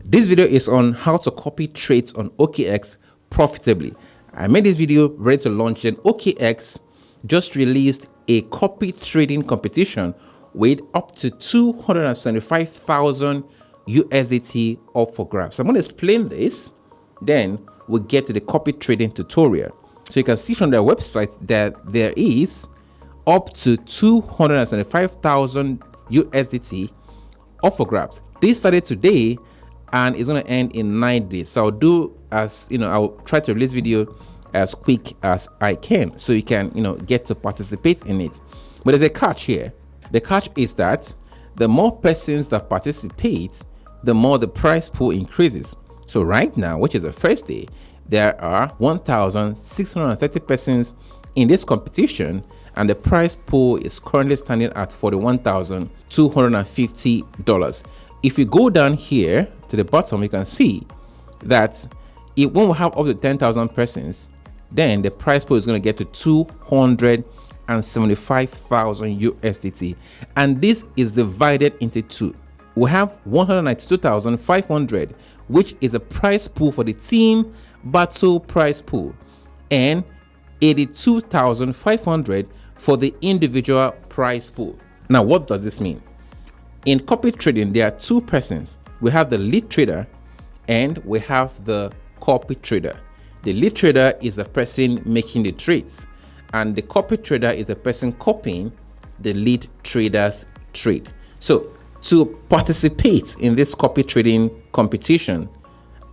This video is on how to copy trades on OKX profitably. I made this video ready to launch, and OKX just released a copy trading competition with up to 275,000 USDT up for grabs. So I'm going to explain this, then we'll get to the copy trading tutorial. So you can see from their website that there is up to 275,000 USDT up for grabs. This started today and it's going to end in 9 days. So I'll try to release video as quick as I can so you can get to participate in it. But there's a catch here. The catch is that the more persons that participate, the more the prize pool increases. So right now, which is the first day, there are 1,630 persons in this competition, and the prize pool is currently standing at $41,250. If you go down here to the bottom, you can see that when we have up to 10,000 persons, then the prize pool is going to get to 275,000 USDT, and this is divided into two. We have 192,500, which is a prize pool for the team battle prize pool, and 82,500 for the individual prize pool. Now, what does this mean? In copy trading, there are two persons. We have the lead trader and we have the copy trader. The lead trader is the person making the trades, and the copy trader is the person copying the lead trader's trade. So to participate in this copy trading competition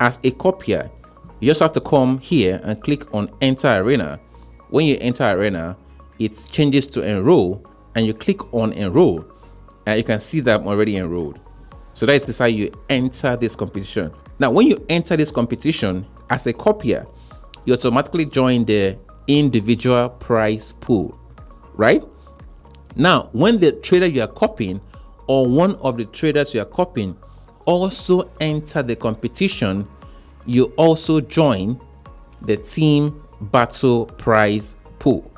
as a copier, you just have to come here and click on Enter Arena. When you enter Arena, it changes to Enroll, and you click on Enroll, and you can see that I'm already enrolled. So that is how you enter this competition. Now, when you enter this competition as a copier, you automatically join the individual prize pool, right? Now, when the trader you are copying or one of the traders you are copying also enter the competition, you also join the team battle prize pool.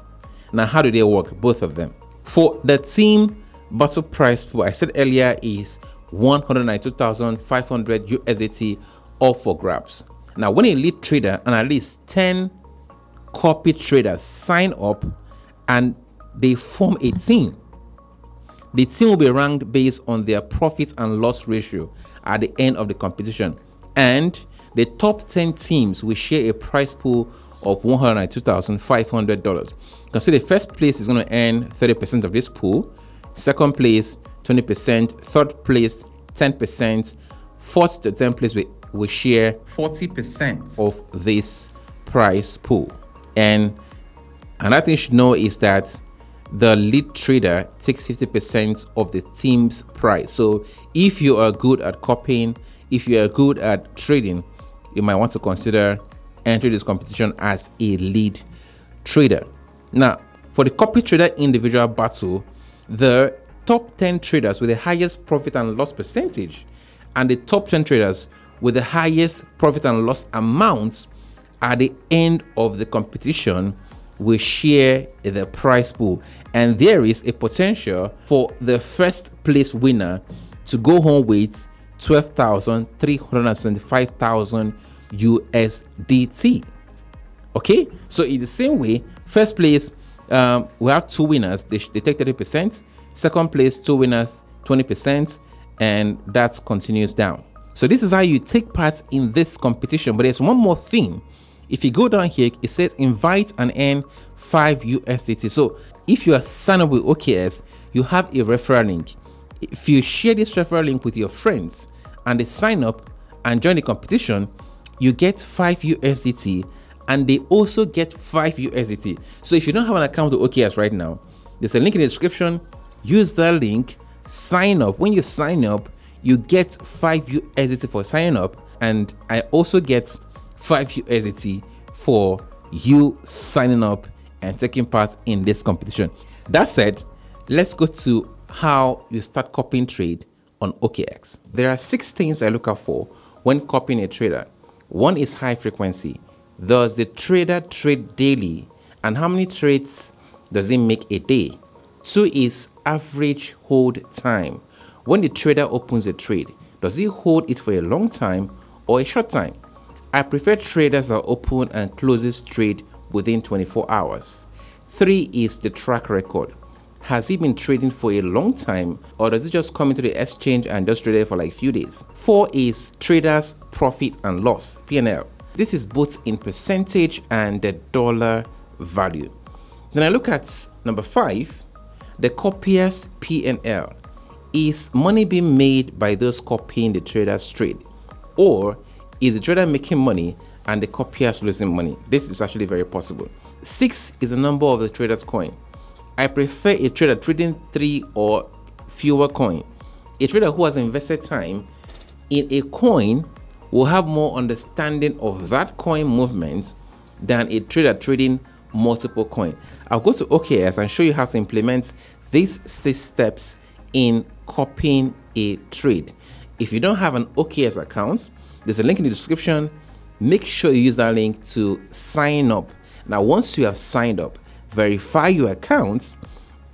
Now, how do they work? Both of them. For the team battle prize pool, I said earlier, is 192,500 USDT up for grabs. Now, when a lead trader and at least 10 copy traders sign up and they form a team, the team will be ranked based on their profit and loss ratio at the end of the competition, and the top 10 teams will share a prize pool of $192,500. You can see the first place is going to earn 30% of this pool, second place 20%, third place 10%, fourth to 10th place we share 40% of this prize pool. And another thing you should know is that the lead trader takes 50% of the team's prize. So if you are good at copying, if you are good at trading, you might want to consider entering this competition as a lead trader. Now, for the copy trader individual battle, the top 10 traders with the highest profit and loss percentage and the top 10 traders with the highest profit and loss amounts at the end of the competition will share the prize pool, and there is a potential for the first place winner to go home with 12,375,000 USDT. Okay, so in the same way, first place we have two winners, they take 30%, second place two winners 20%, and that continues down. So this is how you take part in this competition. But there's one more thing. If you go down here, it says invite and earn 5 USDT. So if you are signed up with OKX, you have a referral link. If you share this referral link with your friends and they sign up and join the competition, you get 5 USDT, and they also get 5 USDT. So if you don't have an account with OKX right now, there's a link in the description. Use that link, sign up. When you sign up, you get 5 USDT for signing up, and I also get 5 USDT for you signing up and taking part in this competition. That said, let's go to how you start copying trade on OKX. There are 6 things I look out for when copying a trader. One is high frequency. Does the trader trade daily, and how many trades does he make a day? 2 is average hold time. When the trader opens a trade, Does he hold it for a long time or a short time? I prefer traders that open and closes trade within 24 hours. 3 is the track record. Has he been trading for a long time, or does he just come into the exchange and just trade it for like a few days? 4 is traders profit and loss, P&L. This is both in percentage and the dollar value. Then I look at number 5, the copier's P&L. Is money being made by those copying the trader's trade, or is the trader making money and the copier's losing money? This is actually very possible. 6 is the number of the trader's coin. I prefer a trader trading 3 or fewer coin. A trader who has invested time in a coin will have more understanding of that coin movement than a trader trading multiple coin. I'll go to OKX and show you how to implement these 6 steps in copying a trade. If you don't have an OKX account, there's a link in the description. Make sure you use that link to sign up. Now, once you have signed up, verify your account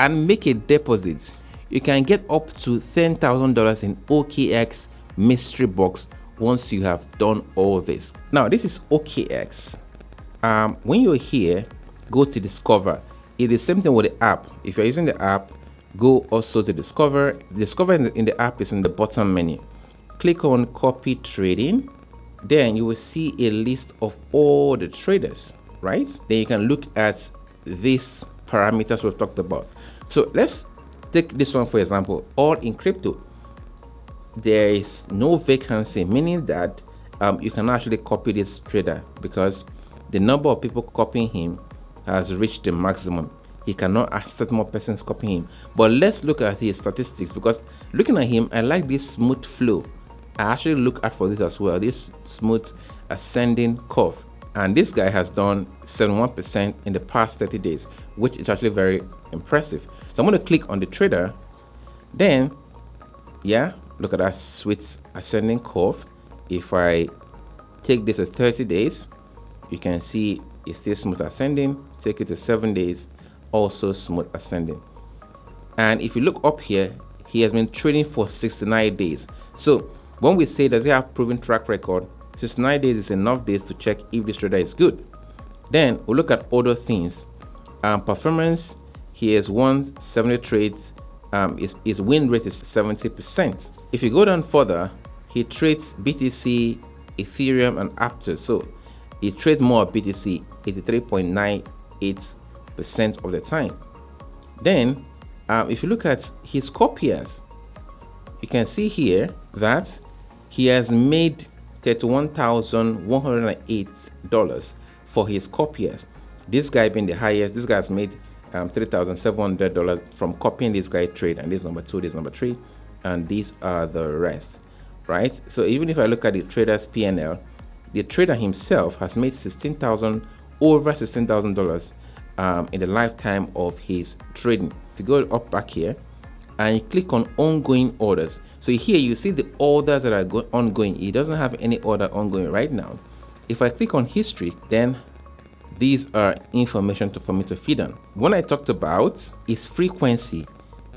and make a deposit. You can get up to $10,000 in OKX mystery box once you have done all this. Now, this is OKX. When you're here, go to discover. It is the same thing with the app. If you're using the app, go also to discover. Discover in the app is in the bottom menu. Click on copy trading. Then you will see a list of all the traders, right? Then you can look at these parameters we've talked about. So let's take this one for example. All in crypto, there is no vacancy, meaning that you can actually copy this trader because the number of people copying him has reached the maximum. He cannot accept more persons copying him. But let's look at his statistics, because looking at him, I like this smooth flow. I actually look out for this as well, this smooth ascending curve. And this guy has done 71% in the past 30 days, which is actually very impressive. So I'm going to click on the trader. Then, yeah, look at that sweet ascending curve. If I take this as 30 days, you can see it's still smooth ascending. Take it to 7 days, also smooth ascending. And if you look up here, he has been trading for 69 days. So when we say does he have proven track record, 69 days is enough days to check if this trader is good. Then we'll look at other things. Performance, he has won 70 trades. His win rate is 70%. If you go down further, he trades BTC, Ethereum, and Aptos. So he trades more BTC 83.98% of the time. Then if you look at his copiers, you can see here that he has made $31,108 for his copiers. This guy being the highest. This guy's made $3,700 from copying this guy trade, and this number 2, this number 3, and these are the rest, right? So even if I look at the trader's P&L, the trader himself has made over $16,000 in the lifetime of his trading. If you go up back here and you click on ongoing orders, so here you see the orders that are ongoing. He doesn't have any order ongoing right now. If I click on history, then these are information for me to feed on. When I talked about his frequency,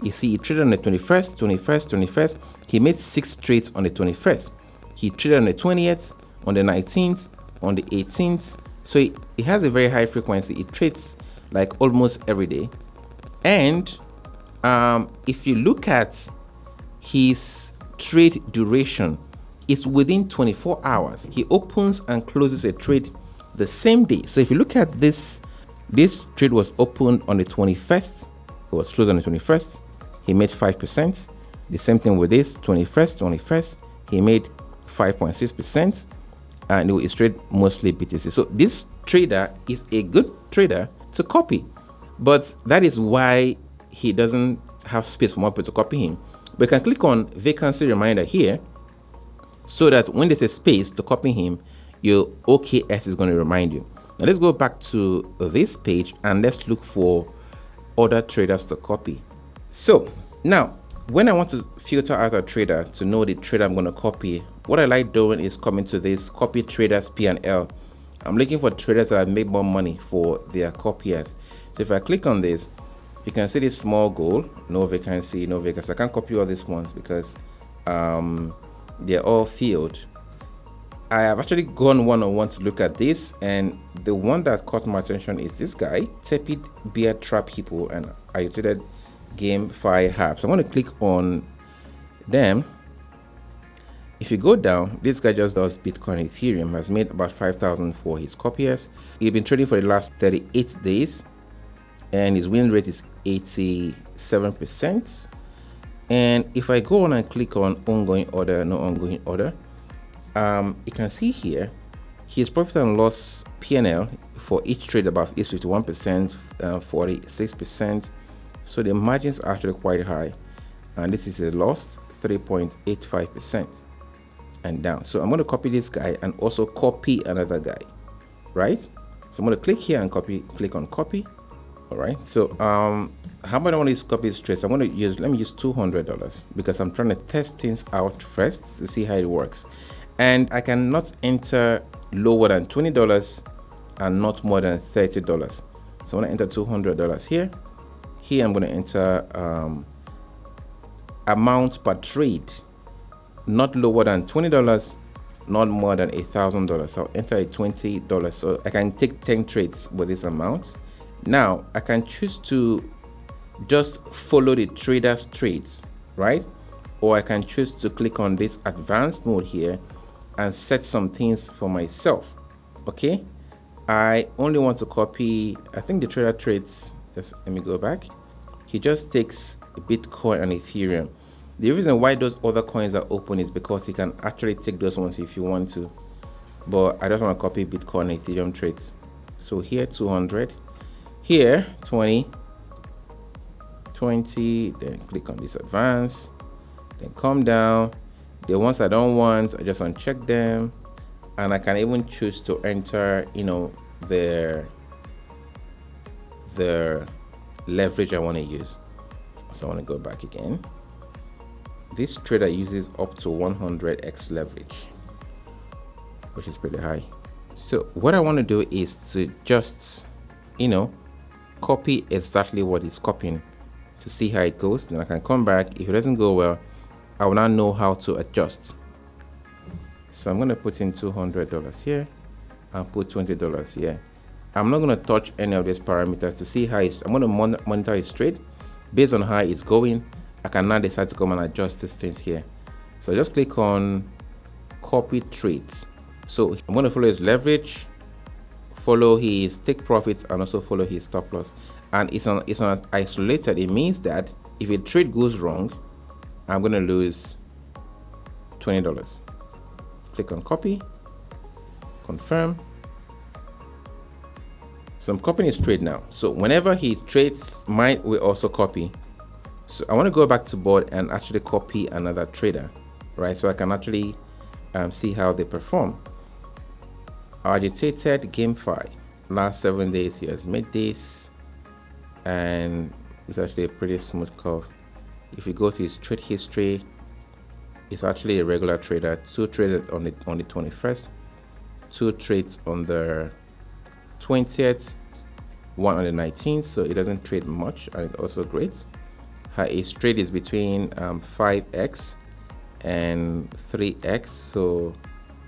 you see he traded on the 21st. He made 6 trades on the 21st. He traded on the 20th, on the 19th, on the 18th. So he has a very high frequency. He trades like almost every day. And if you look at his trade duration, it's within 24 hours. He opens and closes a trade the same day. So if you look at this trade was opened on the 21st, it was closed on the 21st. He made 5%. The same thing with this 21st, he made 5.6%, and it trade mostly BTC. So this trader is a good trader to copy, but that is why he doesn't have space for more people to copy him. We can click on vacancy reminder here, so that when there's a space to copy him, your OKX is going to remind you. Now let's go back to this page and let's look for other traders to copy. So now, when I want to filter out a trader to know the trader I'm going to copy, what I like doing is coming to this copy traders P&L. I'm looking for traders that have made more money for their copiers. So if I click on this, you can see this small goal, no vacancy. I can't copy all these ones because they're all filled. I have actually gone one-on-one to look at this, and the one that caught my attention is this guy, Tepid Bear Trap Hippo and Isolated GameFi Hub. So I'm going to click on them. If you go down, this guy just does Bitcoin, Ethereum, has made about 5,000 for his copiers. He's been trading for the last 38 days, and his win rate is 87%. And if I go on and click on ongoing order, no ongoing order, you can see here his profit and loss P&L for each trade above is 51%, 46%. So the margins are actually quite high, and this is a loss 3.85% and down. So I'm going to copy this guy and also copy another guy, right? So I'm going to click here and click on copy. All right, so how about I want to copy this trade? So I'm going to let me use $200 because I'm trying to test things out first to see how it works. And I cannot enter lower than $20 and not more than $30. So I want to enter $200 here. Here I'm going to enter amount per trade, not lower than $20, not more than $1,000. So I'll enter a $20. So I can take 10 trades with this amount. Now I can choose to just follow the trader's trades, right? Or I can choose to click on this advanced mode here and set some things for myself. Okay, I only want to copy, I think the trader trades, just let me go back. He just takes Bitcoin and Ethereum. The reason why those other coins are open is because he can actually take those ones if you want to, but I just want to copy Bitcoin and Ethereum trades. So here 200, here 20, then click on this advance, then come down. The ones I don't want, I just uncheck them, and I can even choose to enter, you know, the leverage I want to use. So I want to go back again. This trader uses up to 100x leverage, which is pretty high. So what I want to do is to just, you know, copy exactly what he's copying to see how it goes. Then I can come back. If it doesn't go well, I will now know how to adjust. So I'm going to put in $200 here and put $20 here. I'm not going to touch any of these parameters to see how I'm going to monitor his trade based on how it's going. I can now decide to come and adjust these things here. So just click on copy trades. So I'm going to follow his leverage, follow his take profits, and also follow his stop loss. And it's on isolated. It means that if a trade goes wrong, I'm going to lose $20. Click on copy, confirm. So I'm copying his trade now. So whenever he trades, mine will also copy. So I want to go back to board and actually copy another trader, right? So I can actually see how they perform. Agitated GameFi, last 7 days he has made this, and it's actually a pretty smooth curve. If you go to his trade history, it's actually a regular trader. 2 trades on the 21st, 2 trades on the 20th, 1 on the 19th, so it doesn't trade much, and it's also great. His trade is between 5x and 3x, so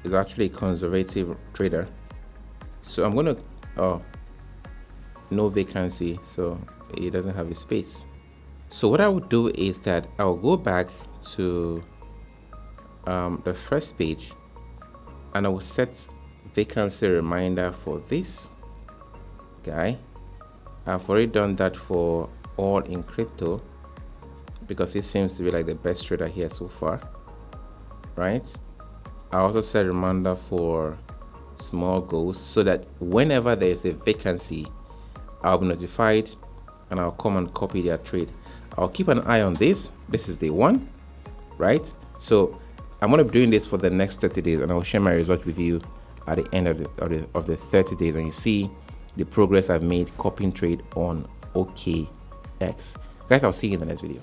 it's actually a conservative trader. So I'm gonna no vacancy, so it doesn't have a space. So what I would do is that I'll go back to the first page, and I will set vacancy reminder for this guy. I've already done that for all in crypto because it seems to be like the best trader here so far, right? I also set reminder for small goals so that whenever there is a vacancy, I'll be notified and I'll come and copy their trade. I'll keep an eye on this. This is day 1, right? So I'm going to be doing this for the next 30 days, and I'll share my results with you at the end of the 30 days, and you see the progress I've made copying trade on OKX. Guys, I'll see you in the next video.